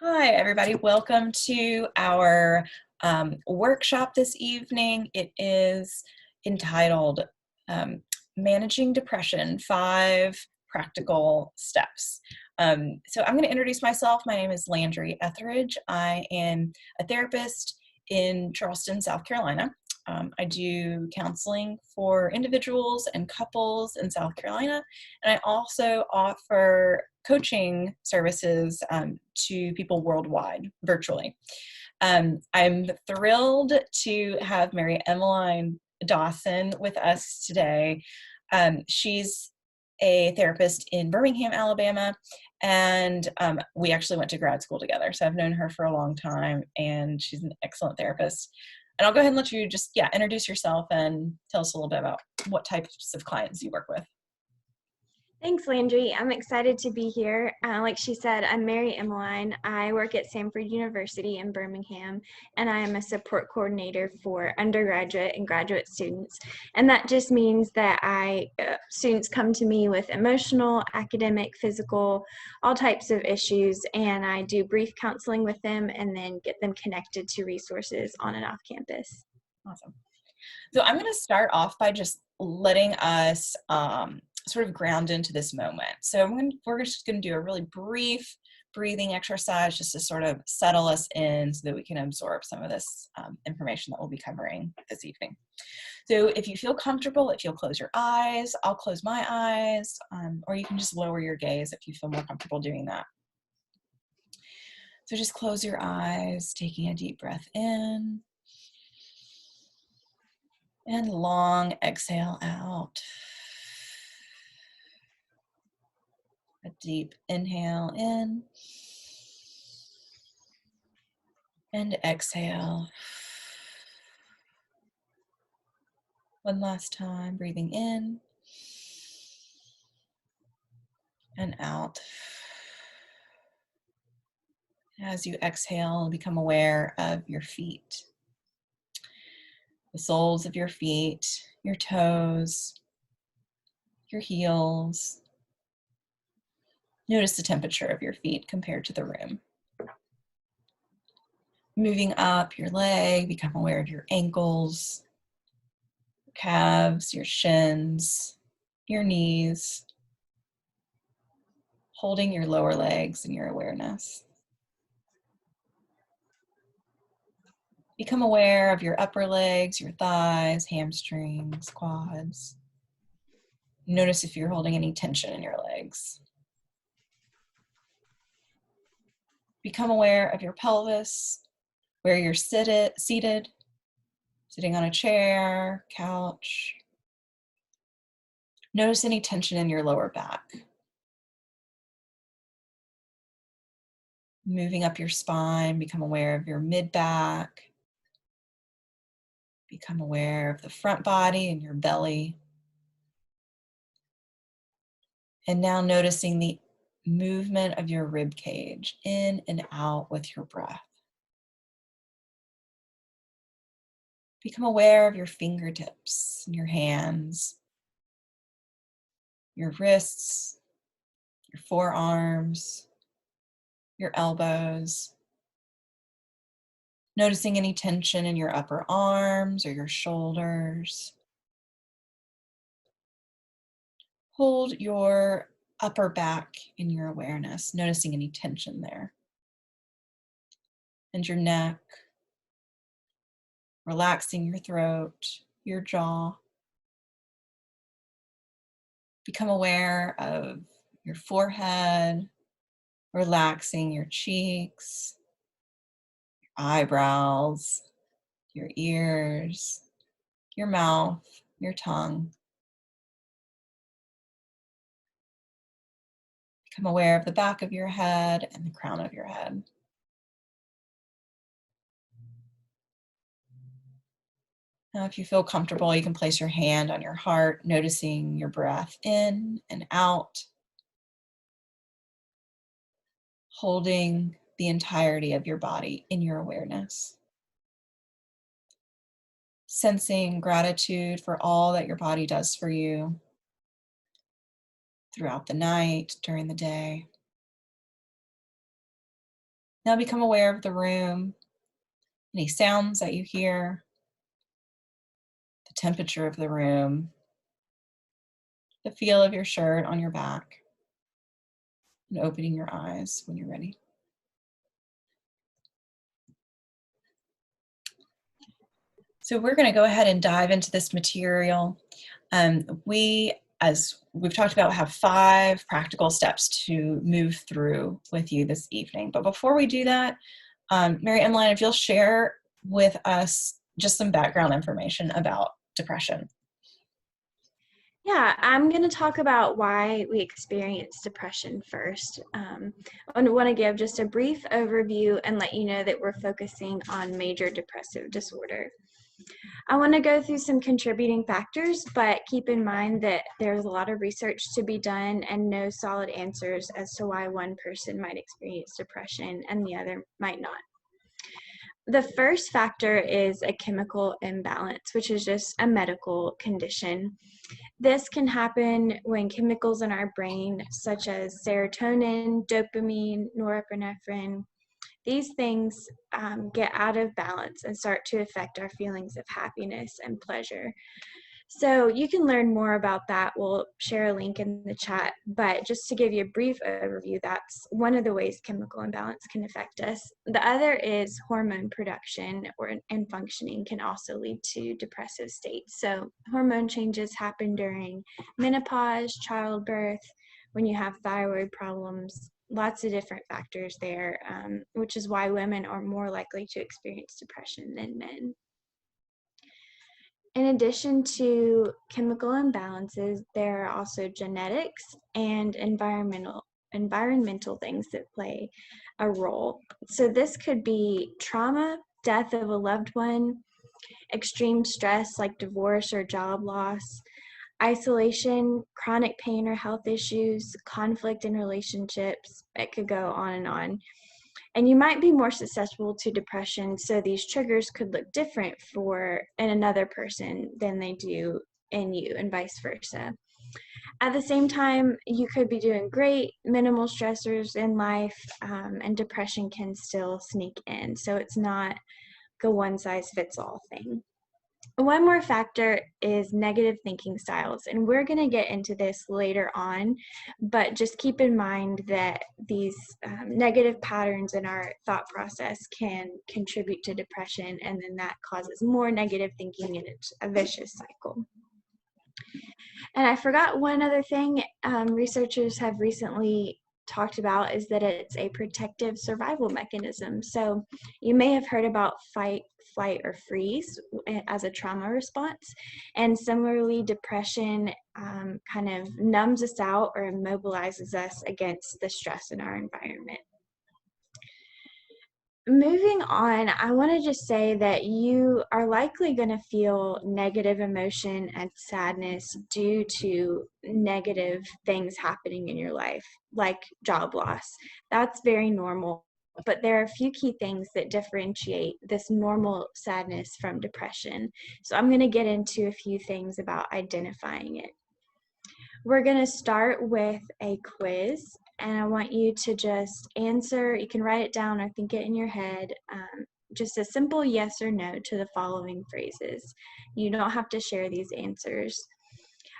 Hi, everybody. Welcome to our workshop this evening. It is entitled Managing Depression, 5 Practical Steps. So I'm going to introduce myself. My name is Landry Etheridge. I am a therapist in Charleston, South Carolina. I do counseling for individuals and couples in South Carolina, and I also offer coaching services to people worldwide, virtually. I'm thrilled to have Mary Emmeline Dawson with us today. She's a therapist in Birmingham, Alabama, and we actually went to grad school together. So I've known her for a long time, and she's an excellent therapist. And I'll go ahead and let you just, introduce yourself and tell us a little bit about what types of clients you work with. Thanks, Landry. I'm excited to be here. Like she said, I'm Mary Emmeline. I work at Samford University in Birmingham, and I am a support coordinator for undergraduate and graduate students. And that just means that students come to me with emotional, academic, physical, all types of issues, and I do brief counseling with them and then get them connected to resources on and off campus. Awesome. So I'm going to start off by just letting us sort of ground into this moment. So we're just going to do a really brief breathing exercise just to sort of settle us in so that we can absorb some of this information that we'll be covering this evening. So if you feel comfortable, if you'll close your eyes, I'll close my eyes, or you can just lower your gaze if you feel more comfortable doing that. So just close your eyes, taking a deep breath in. And long exhale out. A deep inhale in. And exhale. One last time, breathing in. And out. As you exhale, become aware of your feet. The soles of your feet, your toes, your heels. Notice the temperature of your feet compared to the room. Moving up your leg, become aware of your ankles, your calves, your shins, your knees. Holding your lower legs in your awareness. Become aware of your upper legs, your thighs, hamstrings, quads. Notice if you're holding any tension in your legs. Become aware of your pelvis, where you're seated, sitting on a chair, couch. Notice any tension in your lower back. Moving up your spine, become aware of your mid-back. Become aware of the front body and your belly. And now noticing the movement of your rib cage in and out with your breath. Become aware of your fingertips and your hands, your wrists, your forearms, your elbows. Noticing any tension in your upper arms or your shoulders. Hold your upper back in your awareness, noticing any tension there. And your neck, relaxing your throat, your jaw. Become aware of your forehead, relaxing your cheeks, your eyebrows, your ears, your mouth, your tongue. Become aware of the back of your head and the crown of your head. Now, if you feel comfortable, you can place your hand on your heart, noticing your breath in and out, holding the entirety of your body in your awareness. Sensing gratitude for all that your body does for you throughout the night, during the day. Now become aware of the room, any sounds that you hear, the temperature of the room, the feel of your shirt on your back, and opening your eyes when you're ready. So we're going to go ahead and dive into this material. As we've talked about, have 5 practical steps to move through with you this evening. But before we do that, Mary Emmeline, if you'll share with us just some background information about depression. Yeah, I'm going to talk about why we experience depression first. I want to give just a brief overview and let you know that we're focusing on major depressive disorder. I want to go through some contributing factors, but keep in mind that there's a lot of research to be done and no solid answers as to why one person might experience depression and the other might not. The first factor is a chemical imbalance, which is just a medical condition. This can happen when chemicals in our brain, such as serotonin, dopamine, norepinephrine, these things get out of balance and start to affect our feelings of happiness and pleasure. So you can learn more about that. We'll share a link in the chat, but just to give you a brief overview, that's one of the ways chemical imbalance can affect us. The other is hormone production and functioning can also lead to depressive states. So hormone changes happen during menopause, childbirth, when you have thyroid problems, lots of different factors there, which is why women are more likely to experience depression than men. In addition to chemical imbalances, there are also genetics and environmental things that play a role. So this could be trauma, death of a loved one, extreme stress like divorce or job loss, isolation, chronic pain or health issues, conflict in relationships. It could go on and on. And you might be more susceptible to depression, so these triggers could look different in another person than they do in you, and vice versa. At the same time, you could be doing great, minimal stressors in life, and depression can still sneak in. So it's not a one-size-fits-all thing. One more factor is negative thinking styles, and we're going to get into this later on, but just keep in mind that these negative patterns in our thought process can contribute to depression, and then that causes more negative thinking, and it's a vicious cycle. And I forgot one other thing researchers have recently talked about is that it's a protective survival mechanism. So you may have heard about fight, flight, or freeze as a trauma response. And similarly, depression kind of numbs us out or immobilizes us against the stress in our environment. Moving on, I want to just say that you are likely going to feel negative emotion and sadness due to negative things happening in your life, like job loss. That's very normal. But there are a few key things that differentiate this normal sadness from depression. So I'm going to get into a few things about identifying it. We're going to start with a quiz, and I want you to just answer. You can write it down or think it in your head, just a simple yes or no to the following phrases. You don't have to share these answers.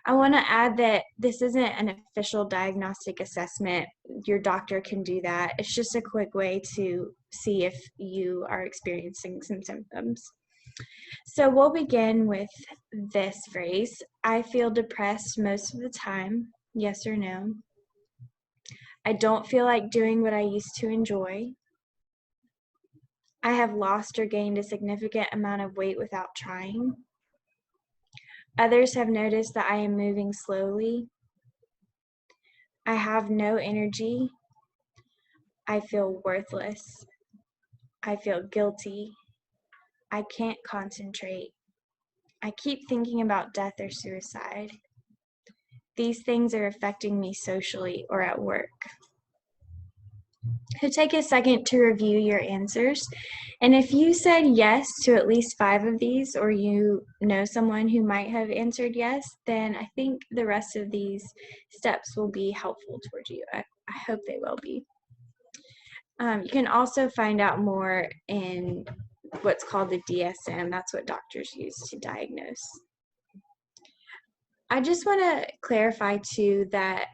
I want to add that this isn't an official diagnostic assessment. Your doctor can do that. It's just a quick way to see if you are experiencing some symptoms. So we'll begin with this phrase. I feel depressed most of the time. Yes or no? I don't feel like doing what I used to enjoy. I have lost or gained a significant amount of weight without trying. Others have noticed that I am moving slowly. I have no energy. I feel worthless. I feel guilty. I can't concentrate. I keep thinking about death or suicide. These things are affecting me socially or at work. So take a second to review your answers. And if you said yes to at least 5 of these, or you know someone who might have answered yes, then I think the rest of these steps will be helpful towards you. I hope they will be. You can also find out more in what's called the DSM. That's what doctors use to diagnose. I just want to clarify too that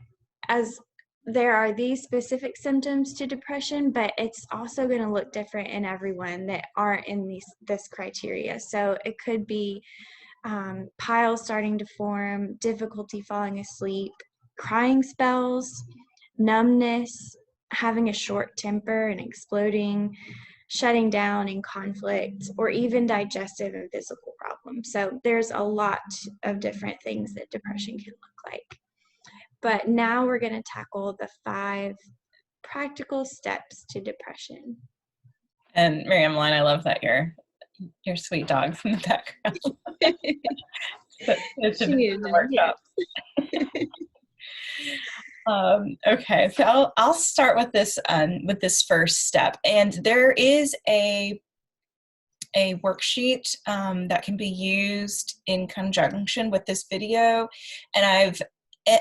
as there are these specific symptoms to depression, but it's also going to look different in everyone that aren't in this criteria. So it could be piles starting to form, difficulty falling asleep, crying spells, numbness, having a short temper and exploding, shutting down in conflict, or even digestive and physical problems. So there's a lot of different things that depression can look like. But now we're going to tackle the 5 practical steps to depression. And Mary Emmeline, I love that your sweet dog's in the background. It's She needed a to workshop. Okay, so I'll start with this first step, and there is a worksheet that can be used in conjunction with this video, and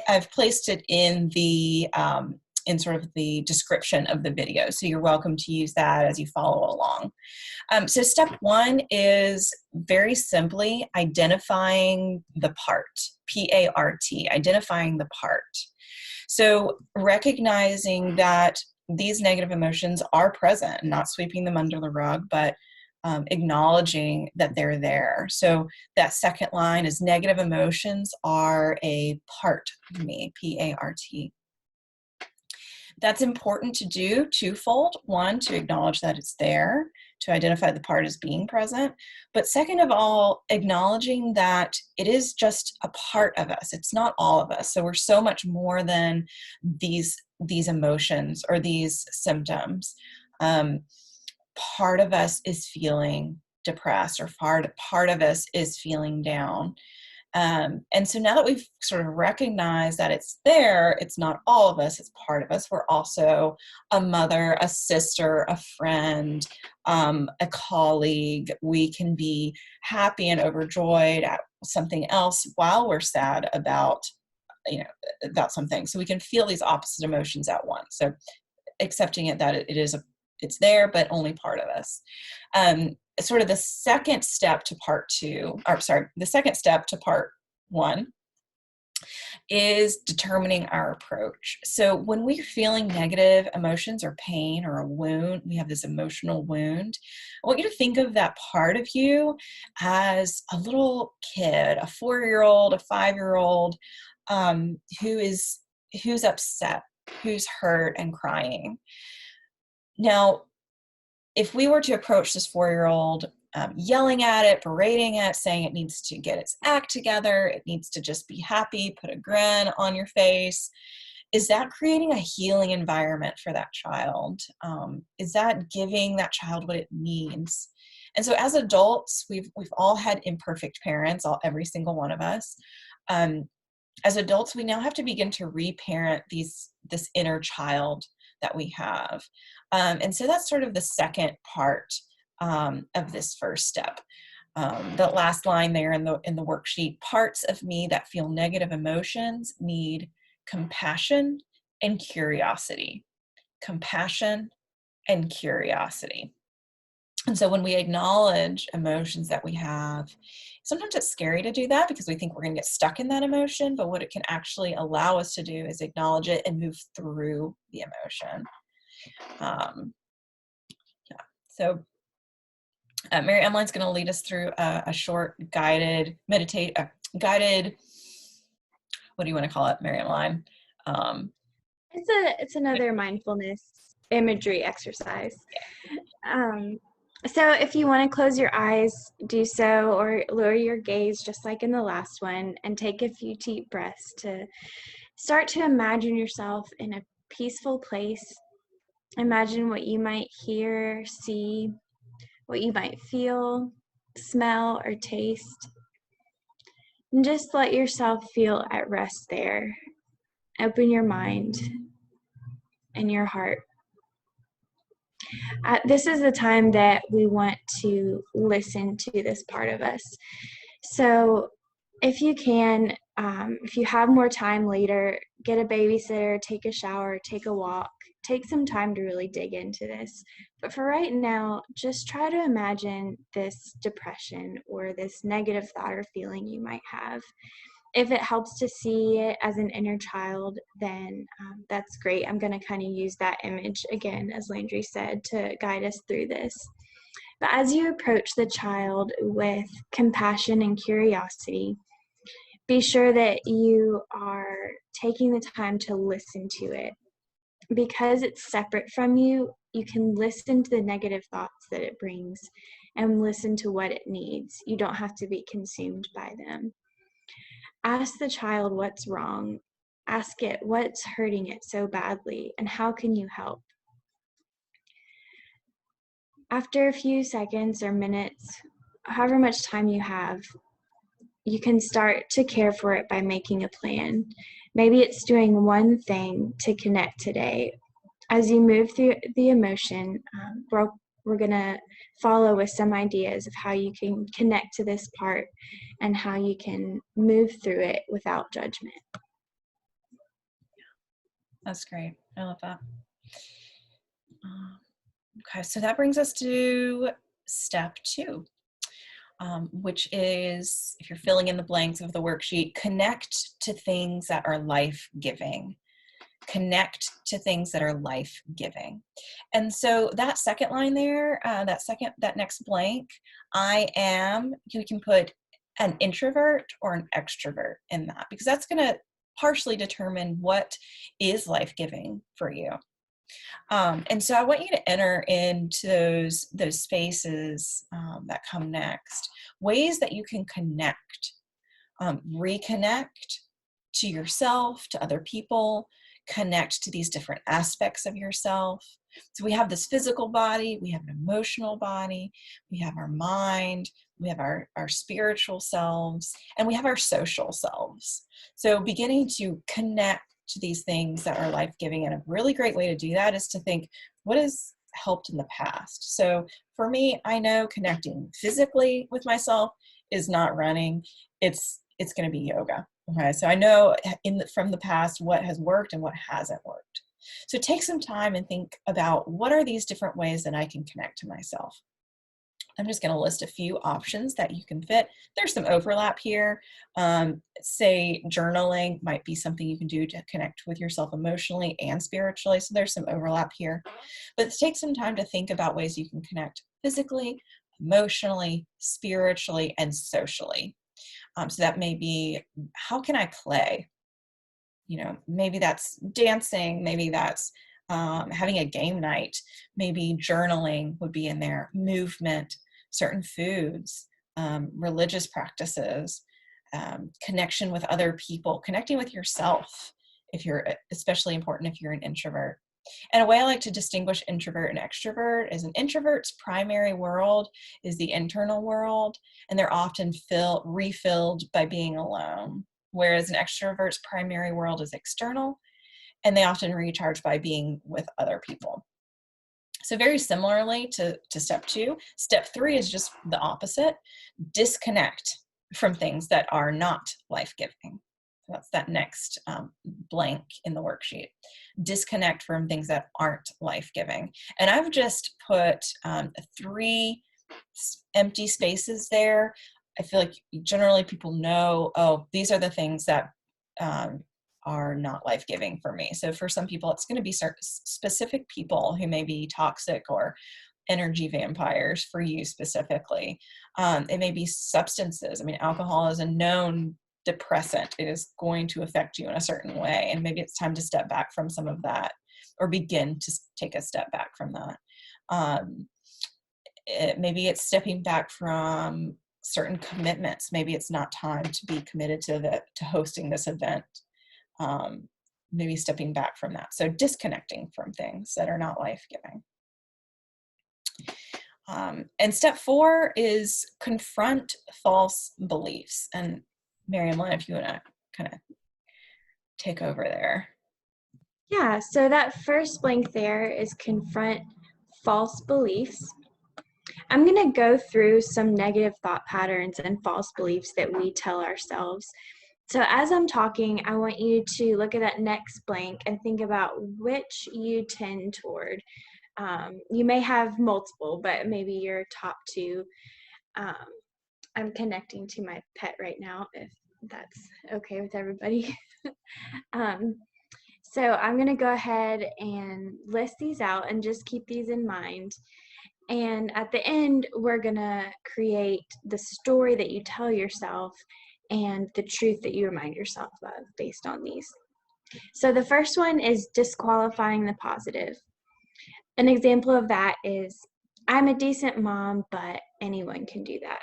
I've placed it in the in sort of the description of the video, so you're welcome to use that as you follow along. So step 1 is very simply identifying the part, P-A-R-T, identifying the part. So recognizing that these negative emotions are present, not sweeping them under the rug, but acknowledging that they're there. So that second line is negative emotions are a part of me, P-A-R-T. That's important to do twofold. 1, to acknowledge that it's there, to identify the part as being present. But second of all, acknowledging that it is just a part of us. It's not all of us. So we're so much more than these emotions or these symptoms. Part of us is feeling depressed, or part of us is feeling down. And so now that we've sort of recognized that it's there, it's not all of us, it's part of us. We're also a mother, a sister, a friend, a colleague. We can be happy and overjoyed at something else while we're sad about something. So we can feel these opposite emotions at once. So accepting it that it's there, but only part of us. Sort of the second step to part 1 is determining our approach. So when we're feeling negative emotions or pain or a wound, we have this emotional wound, I want you to think of that part of you as a little kid, a 4-year-old, a 5-year-old, who's upset, who's hurt and crying. Now, if we were to approach this 4-year-old yelling at it, berating it, saying it needs to get its act together, it needs to just be happy, put a grin on your face, is that creating a healing environment for that child? Is that giving that child what it needs? And so as adults, we've all had imperfect parents, every single one of us. As adults, we now have to begin to reparent this inner child that we have. And so that's sort of the second part of this first step. The last line there in the worksheet, parts of me that feel negative emotions need compassion and curiosity. Compassion and curiosity. And so when we acknowledge emotions that we have, sometimes it's scary to do that because we think we're going to get stuck in that emotion, but what it can actually allow us to do is acknowledge it and move through the emotion. So Mary Emmeline's going to lead us through a short guided, what do you want to call it, Mary Emmeline? It's another mindfulness imagery exercise. So if you want to close your eyes, do so, or lower your gaze just like in the last one, and take a few deep breaths to start to imagine yourself in a peaceful place. Imagine what you might hear, see, what you might feel, smell, or taste. And just let yourself feel at rest there. Open your mind and your heart. This is the time that we want to listen to this part of us. So if you can, if you have more time later, get a babysitter, take a shower, take a walk, take some time to really dig into this. But for right now, just try to imagine this depression or this negative thought or feeling you might have. If it helps to see it as an inner child, then that's great. I'm going to kind of use that image again, as Landry said, to guide us through this. But as you approach the child with compassion and curiosity, be sure that you are taking the time to listen to it. Because it's separate from you, you can listen to the negative thoughts that it brings and listen to what it needs. You don't have to be consumed by them. Ask the child what's wrong. Ask it what's hurting it so badly and how can you help? After a few seconds or minutes, however much time you have, you can start to care for it by making a plan. Maybe it's doing one thing to connect today. As you move through the emotion, we're going to follow with some ideas of how you can connect to this part and how you can move through it without judgment. That's great. I love that. Okay, so that brings us to step 2, which is, if you're filling in the blanks of the worksheet, connect to things that are life-giving. Connect to things that are life-giving. And so that second line there, that next blank, you can put an introvert or an extrovert in that, because that's going to partially determine what is life-giving for you. And so I want you to enter into those spaces that come next, ways that you can connect, reconnect to yourself, to other people, connect to these different aspects of yourself. So we have this physical body, we have an emotional body, we have our mind, we have our spiritual selves, and we have our social selves. So beginning to connect to these things that are life-giving, and a really great way to do that is to think, what has helped in the past? So for me, I know connecting physically with myself is not running, it's going to be yoga. Okay, so I know from the past what has worked and what hasn't worked. So take some time and think about, what are these different ways that I can connect to myself? I'm just going to list a few options that you can fit. There's some overlap here. Say journaling might be something you can do to connect with yourself emotionally and spiritually. So there's some overlap here. But take some time to think about ways you can connect physically, emotionally, spiritually, and socially. So that may be, how can I play? Maybe that's dancing, maybe that's having a game night, maybe journaling would be in there, movement, certain foods, religious practices, connection with other people, connecting with yourself, especially important if you're an introvert. And a way I like to distinguish introvert and extrovert is, an introvert's primary world is the internal world, and they're often refilled by being alone. Whereas an extrovert's primary world is external, and they often recharge by being with other people. So very similarly to step 2, step 3 is just the opposite. Disconnect from things that are not life-giving. That's that next blank in the worksheet. Disconnect from things that aren't life-giving. And I've just put 3 empty spaces there. I feel like generally people know, oh, these are the things that are not life-giving for me. So for some people, it's going to be specific people who may be toxic or energy vampires for you specifically. It may be substances. I mean, alcohol is a known depressant. It is going to affect you in a certain way, and maybe it's time to step back from some of that, or begin to take a step back from that. Maybe it's stepping back from certain commitments. Maybe it's not time to be committed to hosting this event. Maybe stepping back from that. So disconnecting from things that are not life-giving. And step 4 is confront false beliefs. And Mary Ellen, if you want to kind of take over there. Yeah, so that first blank there is confront false beliefs. I'm going to go through some negative thought patterns and false beliefs that we tell ourselves. So as I'm talking, I want you to look at that next blank and think about which you tend toward. You may have multiple, but maybe your top two. Um, I'm connecting to my pet right now, if that's okay with everybody. um, so I'm going to go ahead and list these out and just keep these in mind. And at the end, we're going to create the story that you tell yourself and the truth that you remind yourself of based on these. So the first one is disqualifying the positive. An example of that is, I'm a decent mom, but anyone can do that.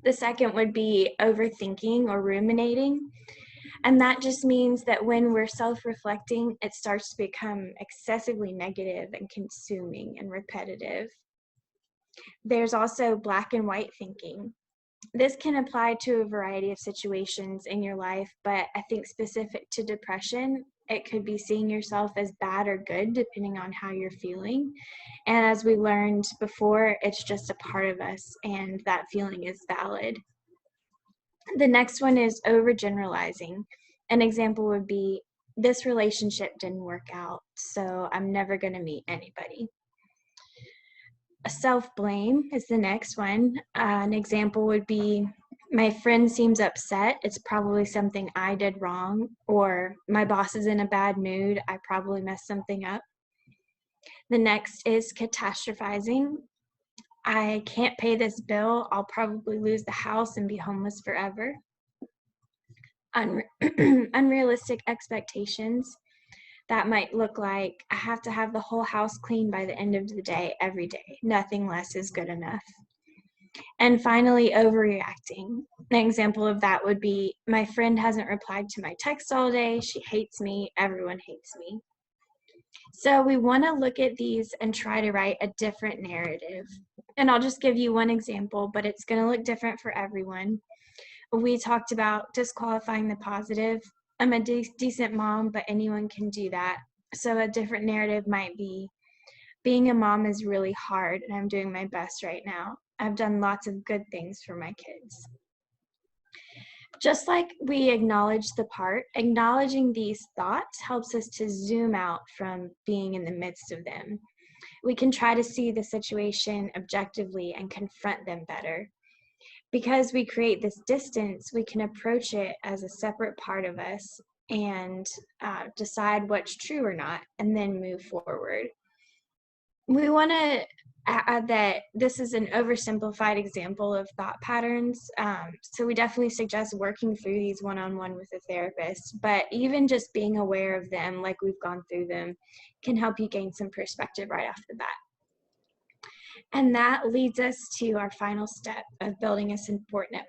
The second would be overthinking or ruminating. And that just means that when we're self-reflecting, it starts to become excessively negative and consuming and repetitive. There's also black and white thinking. This can apply to a variety of situations in your life, but I think specific to depression, it could be seeing yourself as bad or good depending on how you're feeling. And as we learned before, it's just a part of us and that feeling is valid. The next one is overgeneralizing. An example would be, this relationship didn't work out, so I'm never going to meet anybody. Self-blame is the next one. An example would be, my friend seems upset, it's probably something I did wrong, or my boss is in a bad mood, I probably messed something up. The next is catastrophizing. I can't pay this bill, I'll probably lose the house and be homeless forever. Unrealistic expectations. That might look like, I have to have the whole house clean by the end of the day, every day. Nothing less is good enough. And finally, overreacting. An example of that would be, my friend hasn't replied to my text all day. She hates me. Everyone hates me. So we want to look at these and try to write a different narrative. And I'll just give you one example, but it's going to look different for everyone. We talked about disqualifying the positive. I'm a decent mom, but anyone can do that. So a different narrative might be, being a mom is really hard and I'm doing my best right now. I've done lots of good things for my kids. Just like we acknowledge the part, acknowledging these thoughts helps us to zoom out from being in the midst of them. We can try to see the situation objectively and confront them better. Because we create this distance, we can approach it as a separate part of us and decide what's true or not, and then move forward. We want to add that this is an oversimplified example of thought patterns, so we definitely suggest working through these one-on-one with a therapist, but even just being aware of them, like we've gone through them, can help you gain some perspective right off the bat. And that leads us to our final step of building a support network.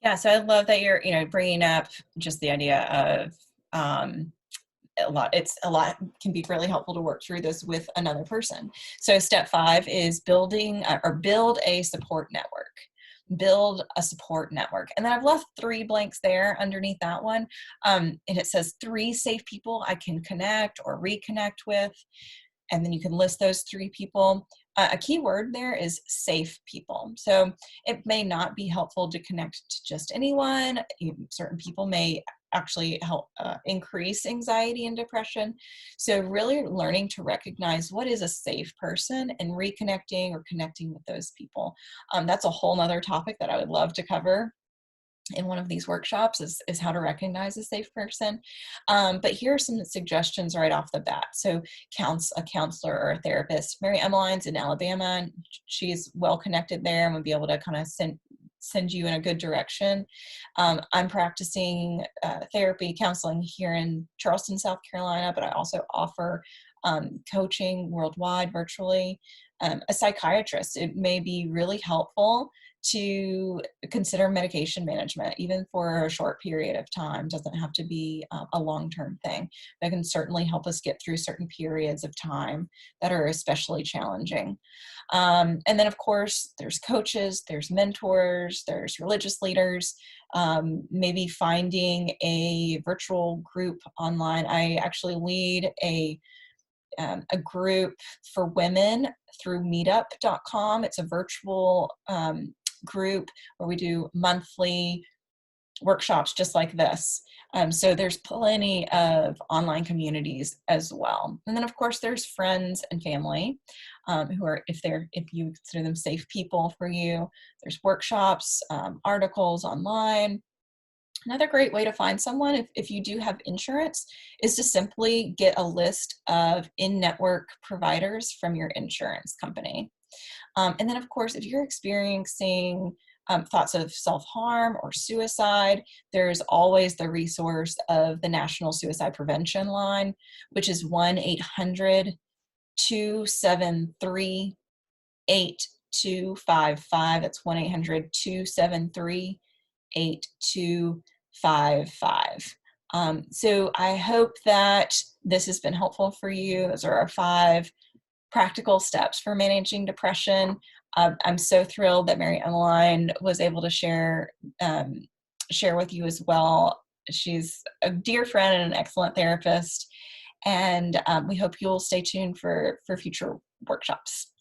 Yeah, so I love that you're, bringing up just the idea of a lot can be really helpful to work through this with another person. So step 5 is build a support network. Build a support network. And then I've left 3 blanks there underneath that one. And it says 3 safe people I can connect or reconnect with. And then you can list those 3 people. A key word there is safe people. So it may not be helpful to connect to just anyone. Certain people may actually help increase anxiety and depression. So really learning to recognize what is a safe person and reconnecting or connecting with those people. That's a whole nother topic that I would love to cover in one of these workshops is how to recognize a safe person. But here are some suggestions right off the bat. So a counselor or a therapist. Mary Emmeline's in Alabama. She's well connected there and would be able to kind of send you in a good direction. I'm practicing therapy counseling here in Charleston, South Carolina, but I also offer coaching worldwide virtually. A psychiatrist, it may be really helpful to consider medication management, even for a short period of time. Doesn't have to be a long-term thing. That can certainly help us get through certain periods of time that are especially challenging. And then, of course, there's coaches, there's mentors, there's religious leaders, maybe finding a virtual group online. I actually lead a group for women through meetup.com. It's a virtual group where we do monthly workshops just like this. So there's plenty of online communities as well. And then of course there's friends and family who are, if you consider them safe people for you. There's workshops, articles online. Another great way to find someone, if you do have insurance, is to simply get a list of in-network providers from your insurance company. And then, of course, if you're experiencing thoughts of self-harm or suicide, there's always the resource of the National Suicide Prevention Line, which is 1-800-273-8255. That's 1-800-273-8255. So I hope that this has been helpful for you. Those are our 5 practical steps for managing depression. I'm so thrilled that Mary Emmeline was able to share with you as well. She's a dear friend and an excellent therapist, and we hope you'll stay tuned for future workshops.